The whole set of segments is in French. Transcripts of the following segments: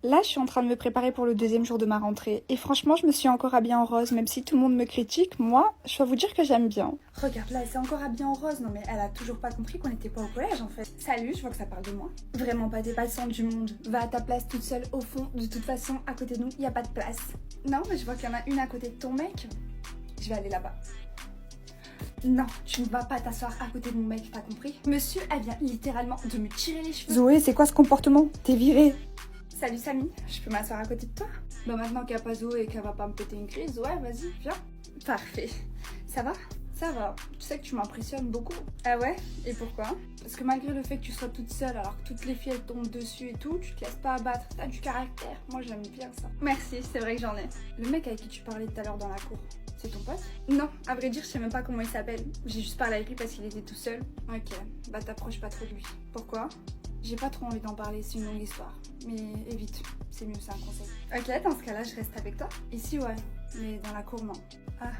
Là, je suis en train de me préparer pour le deuxième jour de ma rentrée. Et franchement, je me suis encore habillée en rose, même si tout le monde me critique. Moi, je dois vous dire que j'aime bien. Regarde, là, elle s'est encore habillée en rose. Non, mais elle a toujours pas compris qu'on n'était pas au collège, en fait. Salut, je vois que ça parle de moi. Vraiment pas, t'es pas le centre du monde. Va à ta place toute seule, au fond. De toute façon, à côté de nous, y a pas de place. Non, mais je vois qu'il y en a une à côté de ton mec. Je vais aller là-bas. Non, tu ne vas pas t'asseoir à côté de mon mec, t'as compris? Monsieur, elle vient littéralement de me tirer les cheveux. Zoé, c'est quoi ce comportement? T'es virée. Salut Samy, je peux m'asseoir à côté de toi? Bah maintenant qu'il n'y a pas Zoé et qu'elle va pas me péter une crise, ouais vas-y, viens. Parfait. Ça va? Ça va. Tu sais que tu m'impressionnes beaucoup. Ah ouais? Et pourquoi? Parce que malgré le fait que tu sois toute seule alors que toutes les filles elles tombent dessus et tout, tu te laisses pas abattre, t'as du caractère. Moi j'aime bien ça. Merci, c'est vrai que j'en ai. Le mec avec qui tu parlais tout à l'heure dans la cour, c'est ton pote? Non, à vrai dire je sais même pas comment il s'appelle. J'ai juste parlé avec lui parce qu'il était tout seul. Ok, bah t'approches pas trop de lui. Pourquoi? J'ai pas trop envie d'en parler, c'est une longue histoire. Mais évite, c'est mieux, c'est un conseil. Ok, dans ce cas-là, je reste avec toi. Ici, ouais, mais dans la cour, non. Ah.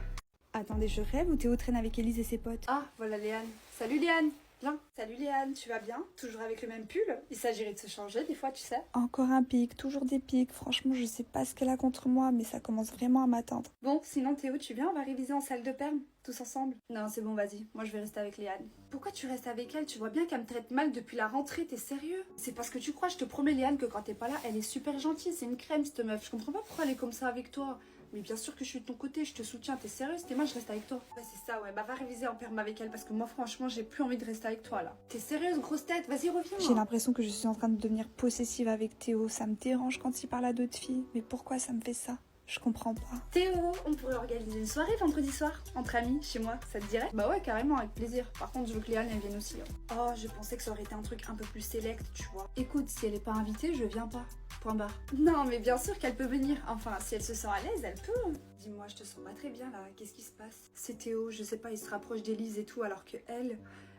Attendez, je rêve ou Théo traîne avec Élise et ses potes? Ah, voilà Léane. Salut Léane, viens. Salut Léane, tu vas bien? Toujours avec le même pull? Il s'agirait de se changer des fois, tu sais. Encore un pic, toujours des pics. Franchement, je sais pas ce qu'elle a contre moi, mais ça commence vraiment à m'atteindre. Bon, sinon Théo, tu viens? On va réviser en salle de perm, tous ensemble. Non, c'est bon, vas-y. Moi, je vais rester avec Léane. Pourquoi tu restes avec elle? Tu vois bien qu'elle me traite mal depuis la rentrée, t'es sérieux? C'est parce que tu crois, je te promets Léane, que quand t'es pas là, elle est super gentille, c'est une crème cette meuf. Je comprends pas pourquoi elle est comme ça avec toi. Mais bien sûr que je suis de ton côté, je te soutiens, t'es sérieuse? T'es mal, je reste avec toi. Ouais, c'est ça, ouais. Bah, va réviser en perm avec elle parce que moi, franchement, j'ai plus envie de rester avec toi là. T'es sérieuse, grosse tête? Vas-y, reviens. J'ai l'impression que je suis en train de devenir possessive avec Théo. Ça me dérange quand il parle à d'autres filles. Mais pourquoi ça me fait ça? Je comprends pas. Théo, on pourrait organiser une soirée vendredi soir, entre amis, chez moi, ça te dirait? Bah ouais, carrément, avec plaisir. Par contre, je veux que Léane, elle vienne aussi. Hein. Oh, je pensais que ça aurait été un truc un peu plus sélect, tu vois. Écoute, si elle est pas invitée, je viens pas. Point barre. Non, mais bien sûr qu'elle peut venir. Enfin, si elle se sent à l'aise, elle peut. Dis-moi, je te sens pas très bien là, qu'est-ce qui se passe? C'est Théo, je sais pas, il se rapproche d'Élise et tout, alors que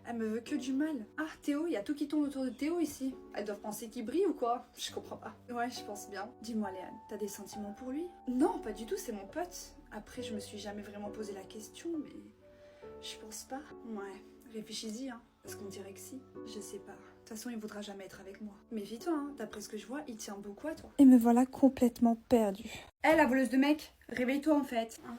elle me veut que du mal. Ah, Théo, il y a tout qui tourne autour de Théo ici. Elle doit penser qu'il brille ou quoi? Je comprends pas. Ouais, je pense bien. Dis-moi, Léane, t'as des sentiments pour lui? Non, pas du tout, c'est mon pote. Après, je me suis jamais vraiment posé la question, mais je pense pas. Ouais, réfléchis-y, hein. Parce qu'on dirait que si. Je sais pas. De toute façon, il voudra jamais être avec moi. Méfie-toi, hein. D'après ce que je vois, il tient beaucoup à toi. Et me voilà complètement perdue. Hé, la voleuse de mec, réveille-toi en fait. Hein?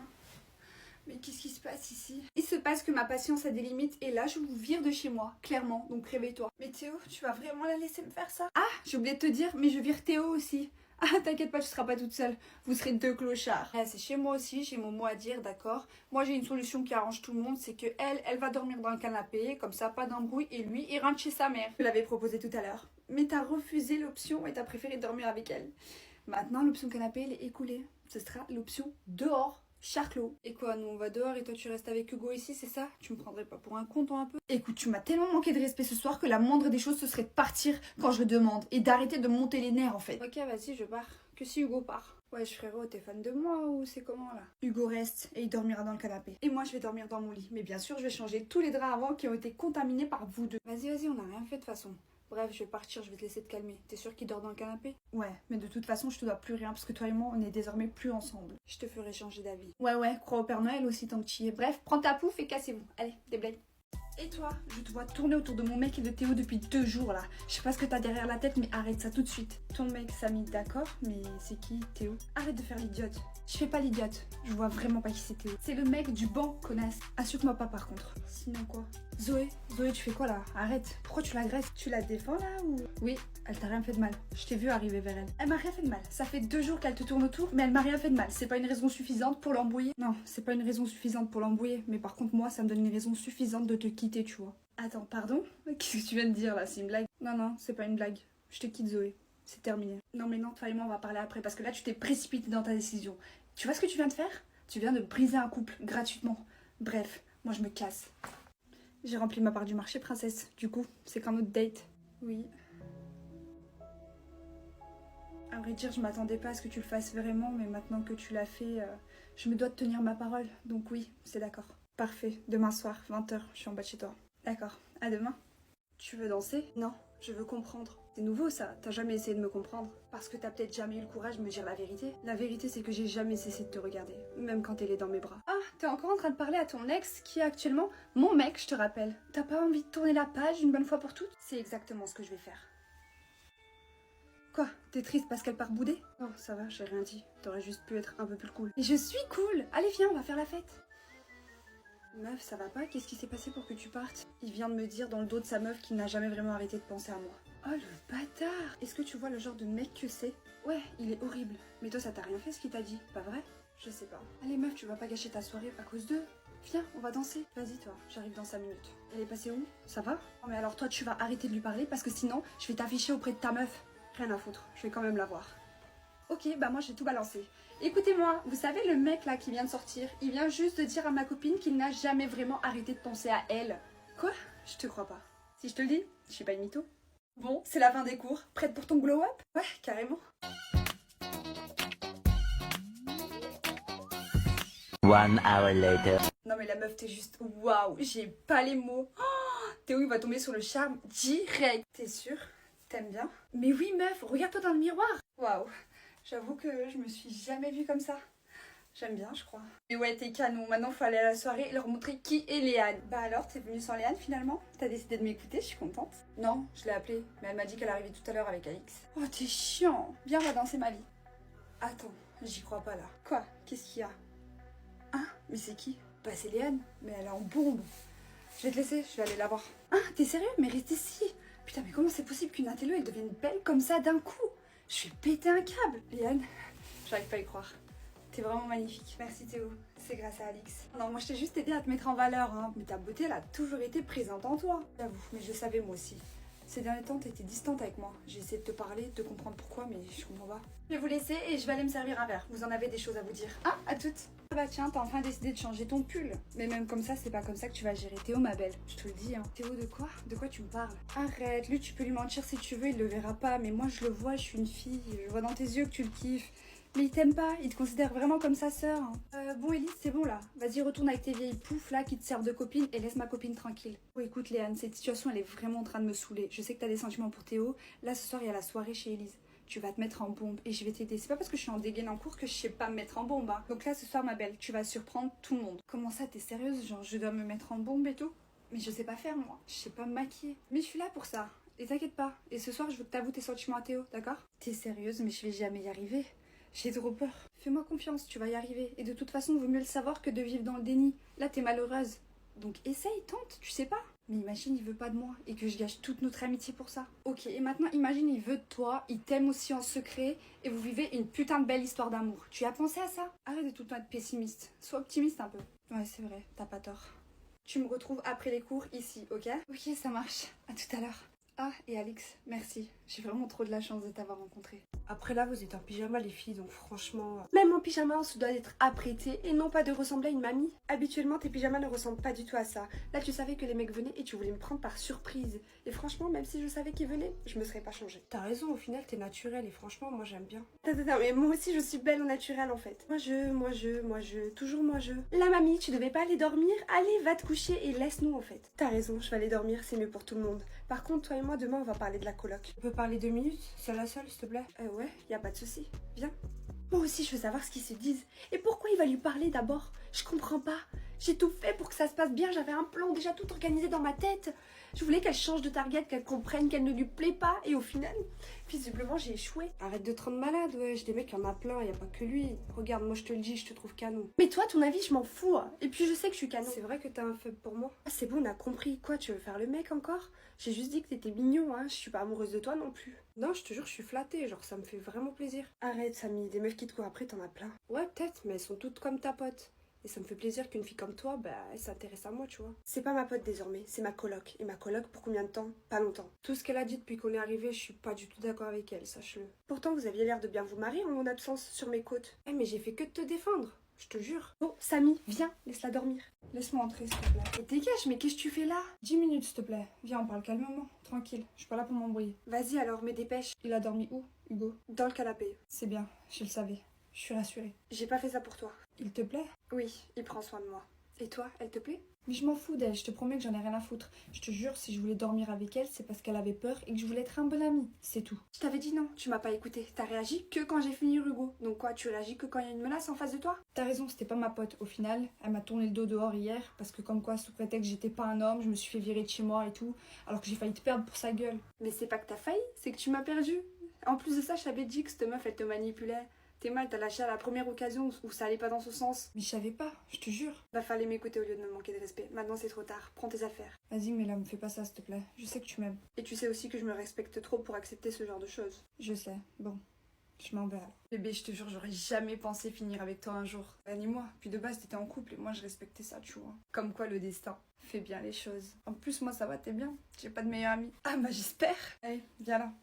Mais qu'est-ce qui se passe ici? Il se passe que ma patience a des limites et là je vous vire de chez moi, clairement, donc réveille-toi. Mais Théo, tu vas vraiment la laisser me faire ça? Ah, j'ai oublié de te dire, mais je vire Théo aussi. Ah, t'inquiète pas, tu seras pas toute seule. Vous serez deux clochards. Ah, c'est chez moi aussi, j'ai mon mot à dire, d'accord? Moi j'ai une solution qui arrange tout le monde, c'est que elle va dormir dans le canapé, comme ça pas d'embrouille, et lui il rentre chez sa mère. Je l'avais proposé tout à l'heure. Mais t'as refusé l'option et t'as préféré dormir avec elle. Maintenant l'option canapé elle est écoulée. Ce sera l'option dehors. Charclos. Et quoi, nous on va dehors et toi tu restes avec Hugo ici, c'est ça? Tu me prendrais pas pour un con toi un peu? Écoute, tu m'as tellement manqué de respect ce soir que la moindre des choses ce serait de partir quand je le demande et d'arrêter de me monter les nerfs en fait. Ok, vas-y, je pars. Que si Hugo part. Ouais, frérot, t'es fan de moi ou c'est comment là? Hugo reste et il dormira dans le canapé. Et moi je vais dormir dans mon lit. Mais bien sûr, je vais changer tous les draps avant qui ont été contaminés par vous deux. Vas-y, on n'a rien fait de toute façon. Bref, je vais partir, je vais te laisser te calmer. T'es sûr qu'il dort dans le canapé? Ouais, mais de toute façon, je te dois plus rien parce que toi et moi, on est désormais plus ensemble. Je te ferai changer d'avis. Ouais, crois au Père Noël aussi tant que tu y es. Bref, prends ta pouffe et cassez-vous. Allez, déblaye. Et toi, je te vois tourner autour de mon mec et de Théo depuis 2 jours là. Je sais pas ce que t'as derrière la tête, mais arrête ça tout de suite. Ton mec, Samy, d'accord, mais c'est qui, Théo? Arrête de faire l'idiote. Je fais pas l'idiote. Je vois vraiment pas qui c'est Théo. C'est le mec du banc, connasse. Insulte-moi pas par contre. Sinon quoi? Zoé, tu fais quoi là? Arrête. Pourquoi tu l'agresses? Tu la défends là ou? Oui, elle t'a rien fait de mal. Je t'ai vu arriver vers elle. Elle m'a rien fait de mal. Ça fait 2 jours qu'elle te tourne autour, mais elle m'a rien fait de mal. C'est pas une raison suffisante pour l'embrouiller? Non, c'est pas une raison suffisante pour l'embrouiller. Mais par contre, moi, ça me donne une raison suffisante de te quitter, tu vois. Attends, pardon? Qu'est-ce que tu viens de dire là? C'est une blague? Non, c'est pas une blague. Je te quitte, Zoé. C'est terminé. Non, mais non, toi et moi, on va parler après parce que là, tu t'es précipité dans ta décision. Tu vois ce que tu viens de faire? Tu viens de briser un couple gratuitement. Bref, moi, je me casse. J'ai rempli ma part du marché, princesse. Du coup, c'est qu'un autre date. Oui. À vrai dire, je m'attendais pas à ce que tu le fasses vraiment, mais maintenant que tu l'as fait, je me dois de tenir ma parole. Donc oui, c'est d'accord. Parfait. Demain soir, 20h, je suis en bas de chez toi. D'accord. À demain. Tu veux danser? Non, je veux comprendre. C'est nouveau ça, t'as jamais essayé de me comprendre. Parce que t'as peut-être jamais eu le courage de me dire la vérité. La vérité c'est que j'ai jamais cessé de te regarder, même quand elle est dans mes bras. Ah, t'es encore en train de parler à ton ex qui est actuellement mon mec, je te rappelle. T'as pas envie de tourner la page une bonne fois pour toutes? C'est exactement ce que je vais faire. Quoi? T'es triste parce qu'elle part bouder? Non, ça va, j'ai rien dit. T'aurais juste pu être un peu plus cool. Mais je suis cool! Allez, viens, on va faire la fête! Meuf, ça va pas? Qu'est-ce qui s'est passé pour que tu partes? Il vient de me dire dans le dos de sa meuf qu'il n'a jamais vraiment arrêté de penser à moi. Oh le bâtard! Est-ce que tu vois le genre de mec que c'est? Ouais, il est horrible. Mais toi, ça t'a rien fait ce qu'il t'a dit, pas vrai? Je sais pas. Allez meuf, tu vas pas gâcher ta soirée à cause d'eux. Viens, on va danser. Vas-y toi, j'arrive dans 5 minutes. Elle est passée où? Ça va? Non mais alors toi, tu vas arrêter de lui parler parce que sinon, je vais t'afficher auprès de ta meuf. Rien à foutre, je vais quand même la voir. Ok, bah moi j'ai tout balancé. Écoutez-moi, vous savez le mec là qui vient de sortir, il vient juste de dire à ma copine qu'il n'a jamais vraiment arrêté de penser à elle. Quoi? Je te crois pas. Si je te le dis, je suis pas une mytho. Bon, c'est la fin des cours. Prête pour ton glow-up? Ouais, carrément. One hour later. Non mais la meuf, t'es juste waouh, j'ai pas les mots. Oh, Théo il va tomber sur le charme direct. T'es sûre? T'aimes bien? Mais oui meuf, regarde-toi dans le miroir. Waouh, j'avoue que je me suis jamais vue comme ça. J'aime bien, je crois. Et ouais, t'es canon. Maintenant, faut aller à la soirée et leur montrer qui est Léane. Bah alors, t'es venue sans Léane finalement? T'as décidé de m'écouter, je suis contente. Non, je l'ai appelée, mais elle m'a dit qu'elle arrivait tout à l'heure avec Alix. Oh, t'es chiant. Viens, on va danser ma vie. Attends, j'y crois pas là. Quoi? Qu'est-ce qu'il y a? Hein? Mais c'est qui? Bah c'est Léane, mais elle est en bombe. Je vais te laisser, je vais aller la voir. Hein? T'es sérieux? Mais reste ici. Putain, mais comment c'est possible qu'une intello elle devienne belle comme ça d'un coup? Je vais péter un câble. Léane, j'arrive pas à y croire. T'es vraiment magnifique. Merci Théo, c'est grâce à Alix. Non, moi je t'ai juste aidé à te mettre en valeur, hein. Mais ta beauté elle a toujours été présente en toi. J'avoue, mais je le savais moi aussi. Ces derniers temps, t'étais distante avec moi. J'ai essayé de te parler, de te comprendre pourquoi, mais je comprends pas. Je vais vous laisser et je vais aller me servir un verre. Vous en avez des choses à vous dire. Ah, à toutes. Ah bah tiens, t'as enfin décidé de changer ton pull. Mais même comme ça, c'est pas comme ça que tu vas gérer Théo, ma belle. Je te le dis, hein. Théo, de quoi? De quoi tu me parles? Arrête, lui, tu peux lui mentir si tu veux, il le verra pas. Mais moi, je le vois, je suis une fille. Je vois dans tes yeux que tu le kiffes. Mais il t'aime pas, il te considère vraiment comme sa sœur. Bon Elise, c'est bon là. Vas-y, retourne avec tes vieilles poufs là qui te servent de copine et laisse ma copine tranquille. Oh écoute Léane, cette situation elle est vraiment en train de me saouler. Je sais que t'as des sentiments pour Théo. Là ce soir il y a la soirée chez Elise. Tu vas te mettre en bombe et je vais t'aider. C'est pas parce que je suis en dégaine en cours que je sais pas me mettre en bombe. Hein. Donc là ce soir ma belle, tu vas surprendre tout le monde. Comment ça, t'es sérieuse? Genre je dois me mettre en bombe et tout? Mais je sais pas faire moi. Je sais pas me maquiller. Mais je suis là pour ça. Et t'inquiète pas. Et ce soir je veux que t'avoues tes sentiments à Théo, d'accord? T'es sérieuse mais je vais jamais y arriver. J'ai trop peur. Fais-moi confiance, tu vas y arriver. Et de toute façon, vaut mieux le savoir que de vivre dans le déni. Là, t'es malheureuse. Donc essaye, tente, tu sais pas. Mais imagine, il veut pas de moi et que je gâche toute notre amitié pour ça. Ok, et maintenant, imagine, il veut de toi, il t'aime aussi en secret et vous vivez une putain de belle histoire d'amour. Tu as pensé à ça? Arrête de tout le temps être pessimiste. Sois optimiste un peu. Ouais, c'est vrai, t'as pas tort. Tu me retrouves après les cours ici, ok? Ok, ça marche. À tout à l'heure. Ah, et Alix, merci. J'ai vraiment trop de la chance de t'avoir rencontré. Après là, vous êtes en pyjama les filles, donc franchement... Même en pyjama, on se doit d'être apprêté et non pas de ressembler à une mamie. Habituellement, tes pyjamas ne ressemblent pas du tout à ça. Là, tu savais que les mecs venaient et tu voulais me prendre par surprise. Et franchement, même si je savais qu'ils venaient, je me serais pas changée. T'as raison, au final, t'es naturelle et franchement, moi j'aime bien. Attends, mais moi aussi, je suis belle au naturel en fait. Toujours moi je. La mamie, tu devais pas aller dormir? Allez, va te coucher et laisse-nous en fait. T'as raison, je vais aller dormir, c'est mieux pour tout le monde. Par contre, toi et moi, demain, on va parler de la coloc. On peut parler 2 minutes? C'est la seule, s'il te plaît? Ouais, y a pas de souci. Viens. Moi aussi, je veux savoir ce qu'ils se disent. Et pourquoi il va lui parler d'abord? Je comprends pas. J'ai tout fait pour que ça se passe bien. J'avais un plan déjà tout organisé dans ma tête. Je voulais qu'elle change de target, qu'elle comprenne qu'elle ne lui plaît pas. Et au final, visiblement, j'ai échoué. Arrête de te rendre malade, ouais. J'ai des mecs, il y en a plein. Y a pas que lui. Regarde, moi, je te le dis, je te trouve canon. Mais toi, ton avis, je m'en fous. Hein. Et puis, je sais que je suis canon. C'est vrai que t'as un faible pour moi. Ah, c'est bon, on a compris. Quoi, tu veux faire le mec encore? J'ai juste dit que t'étais mignon, hein. Je suis pas amoureuse de toi non plus. Non, je te jure, je suis flattée. Genre, ça me fait vraiment plaisir. Arrête, Samy. Des meufs qui te courent après, t'en as plein. Ouais, peut-être, mais elles sont toutes comme ta pote. Et ça me fait plaisir qu'une fille comme toi, bah, elle s'intéresse à moi, tu vois. C'est pas ma pote désormais, c'est ma coloc. Et ma coloc, pour combien de temps? Pas longtemps. Tout ce qu'elle a dit depuis qu'on est arrivé, je suis pas du tout d'accord avec elle, sache-le. Pourtant, vous aviez l'air de bien vous marier en mon absence sur mes côtes. Eh, mais j'ai fait que de te défendre. Je te jure. Bon, Samy, viens, laisse-la dormir. Laisse-moi entrer, s'il te plaît. Et dégage, mais qu'est-ce que tu fais là? 10 minutes, s'il te plaît. Viens, on parle calmement. Tranquille. Je suis pas là pour m'embrouiller. Vas-y alors, mais dépêche. Il a dormi où, Hugo? Dans le canapé. C'est bien, je le savais. Je suis rassurée. J'ai pas fait ça pour toi. Il te plaît? Oui, il prend soin de moi. Et toi, elle te plaît? Mais je m'en fous d'elle, je te promets que j'en ai rien à foutre. Je te jure, si je voulais dormir avec elle, c'est parce qu'elle avait peur et que je voulais être un bon ami. C'est tout. Je t'avais dit non, tu m'as pas écouté. T'as réagi que quand j'ai fini Hugo. Donc quoi, tu réagis que quand il y a une menace en face de toi? T'as raison, c'était pas ma pote. Au final, elle m'a tourné le dos dehors hier parce que comme quoi, sous prétexte que j'étais pas un homme, je me suis fait virer de chez moi et tout, alors que j'ai failli te perdre pour sa gueule. Mais c'est pas que t'as failli, c'est que tu m'as perdu. En plus de ça, je t'avais dit que cette meuf, elle te manipulait. T'es mal, t'as lâché à la première occasion où ça allait pas dans son sens. Mais je savais pas, je te jure. Bah fallait m'écouter au lieu de me manquer de respect. Maintenant c'est trop tard, prends tes affaires. Vas-y, mais là, me fais pas ça, s'il te plaît. Je sais que tu m'aimes. Et tu sais aussi que je me respecte trop pour accepter ce genre de choses. Je sais. Bon, je m'en vais alors. Bébé, je te jure, j'aurais jamais pensé finir avec toi un jour. Ni moi. Puis de base, t'étais en couple et moi, je respectais ça, tu vois. Comme quoi, le destin fait bien les choses. En plus, moi, ça va, t'es bien. J'ai pas de meilleure amie. Ah bah, j'espère. Allez, viens là.